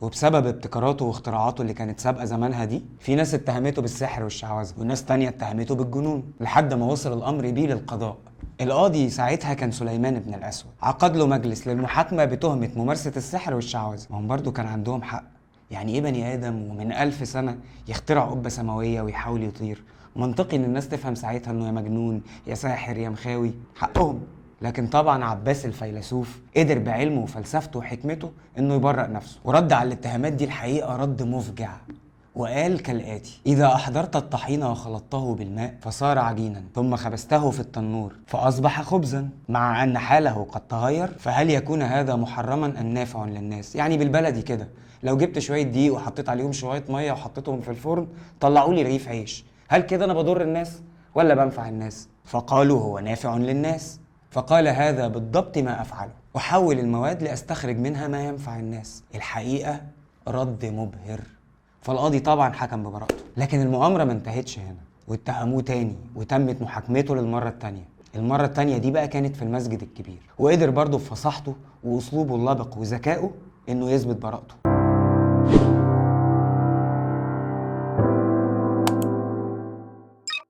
وبسبب ابتكاراته واختراعاته اللي كانت سابقة زمانها دي، في ناس اتهمته بالسحر والشعوذة، وناس تانية اتهمته بالجنون، لحد ما وصل الأمر بيه للقضاء. القاضي ساعتها كان سليمان بن الأسود، عقد له مجلس للمحاكمة بتهمة ممارسة السحر والشعوذة. ما هم برضه كان عندهم حق، يعني ايه بني آدم ومن 1000 سنة يخترع قبة سماوية ويحاول يطير؟ منطقي ان الناس تفهم ساعتها انه يا مجنون يا ساحر يا مخاوي، حقهم. لكن طبعا عباس الفيلسوف قدر بعلمه وفلسفته وحكمته انه يبرأ نفسه، ورد على الاتهامات دي الحقيقة رد مفجع، وقال كالآتي: إذا أحضرت الطحين وخلطته بالماء فصار عجينا، ثم خبزته في التنور فأصبح خبزا، مع أن حاله قد تغير، فهل يكون هذا محرما أم نافع للناس؟ يعني بالبلدي كده، لو جبت شوية دقيق وحطيت عليهم شوية مية وحطيتهم في الفرن طلعوا لي رغيف عيش، هل كده أنا بضر الناس ولا بنفع الناس؟ فقالوا هو نافع للناس. فقال هذا بالضبط ما أفعله، أحول المواد لأستخرج منها ما ينفع الناس. الحقيقة رد مبهر. فالقاضي طبعا حكم ببراءته، لكن المؤامرة ما انتهتش هنا، واتهموه تاني وتمت محاكمته للمرة التانية. المرة التانية دي بقى كانت في المسجد الكبير، وقدر برضه بفصاحته وأسلوبه اللبق وذكائه إنه يثبت براءته.